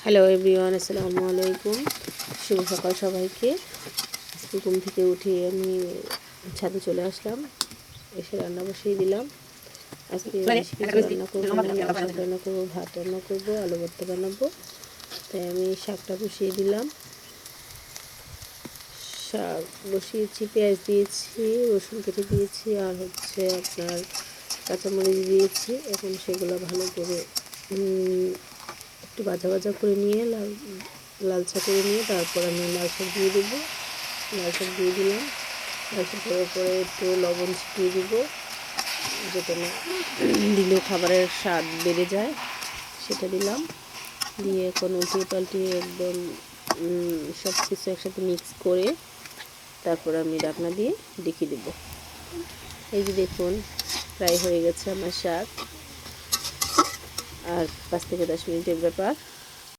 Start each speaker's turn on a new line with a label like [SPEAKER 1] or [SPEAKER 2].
[SPEAKER 1] Hello everyone, আসসালামু আলাইকুম। শুভ সকাল সবাইকে। আজকে ঘুম থেকে উঠে আমি ছাদে চলে আসলাম, এসে রান্না বসিয়ে দিলাম। আজকে বেশি কিছু রান্না করবো না, লাল শাক রান্না করবো, ভাত রান্না করবো, আলু ভর্তা বানাবো। তাই আমি শাকটা বসিয়ে দিলাম। শাক বসিয়েছি, পেঁয়াজ দিয়েছি, রসুন কেটে দিয়েছি, আর আপনার কাঁচামরিচ দিয়েছি। এখন সেগুলো ভালো করে একটু ভাজা ভাজা করে নিয়ে লালচা করে নিয়ে তারপর আমি লাল শাক দিয়ে দেবো। লাল শাক দিয়ে দিলাম। লাল শাকের ওপরে একটু লবণ ছিটিয়ে দেবো, যেটা না দিলে খাবারের স্বাদ বেড়ে যায়, সেটা দিলাম। দিয়ে এখন উল্টিয়ে পাল্টিয়ে একদম সব কিছু একসাথে মিক্স করে তারপর আমি ঢাকনা দিয়ে ঢেকে দেবো। এই যে দেখুন, প্রায় হয়ে গেছে আমার শাক, আর 5 থেকে 10 মিনিটের ব্যাপার।